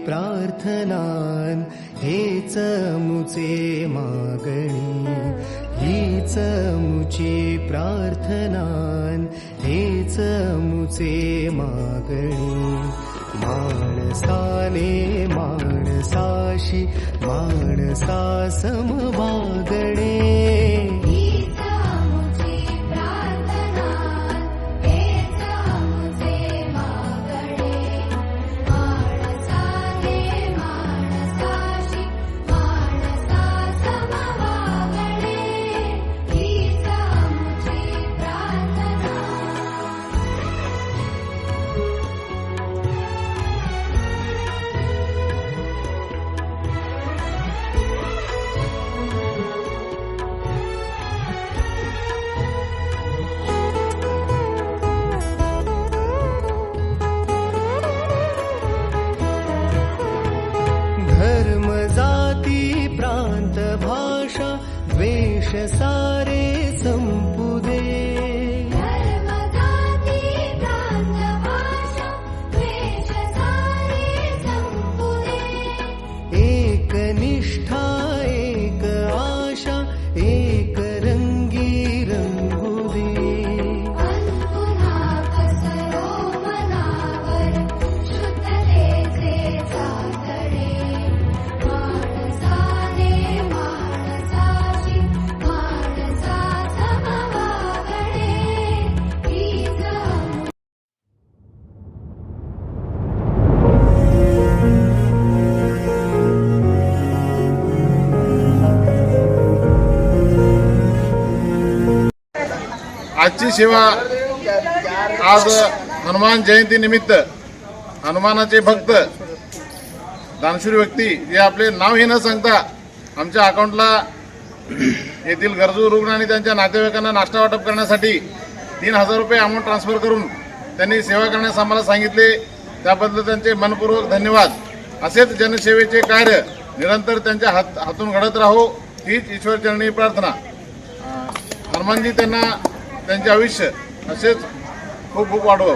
प्रार्थनान हेच मुचे मागणी, हीच मुची प्रार्थनान हेच मुचे मागणी. माणसाने माणसाशी माणसा समवागणे, धर्म जाती प्रांत भाषा द्वेष सारे संपू दे. धर्म जाती प्रांत भाषा द्वेष सारे संपू दे. एक निष्ठा एक आशा एक रंगी रंगू दे. पुन्हा कसरो मनावर शुद्धतेचे चातडे. माणसाने माणसाशी माणसा समवागणे, हीच आजची सेवा आज हनुमान जयंती निमित्त हनुमानाचे भक्त दानशूर व्यक्ती जे आपले नाव हे न सांगता आमच्या अकाउंटला येथील गरजू रुग्ण आणि त्यांच्या नातेवाईकांना नाश्ता वाटप करण्यासाठी 3,000 रुपये अमाऊंट ट्रान्सफर करून त्यांनी सेवा करण्यास आम्हाला सांगितले. त्याबद्दल त्यांचे मनपूर्वक धन्यवाद. असेच जनसेवेचे कार्य निरंतर त्यांच्या हातून घडत राहो हीच ईश्वरचरणी प्रार्थना. हनुमानजी त्यांना त्यांचे आयुष्य असेच खूप खूप वाढव.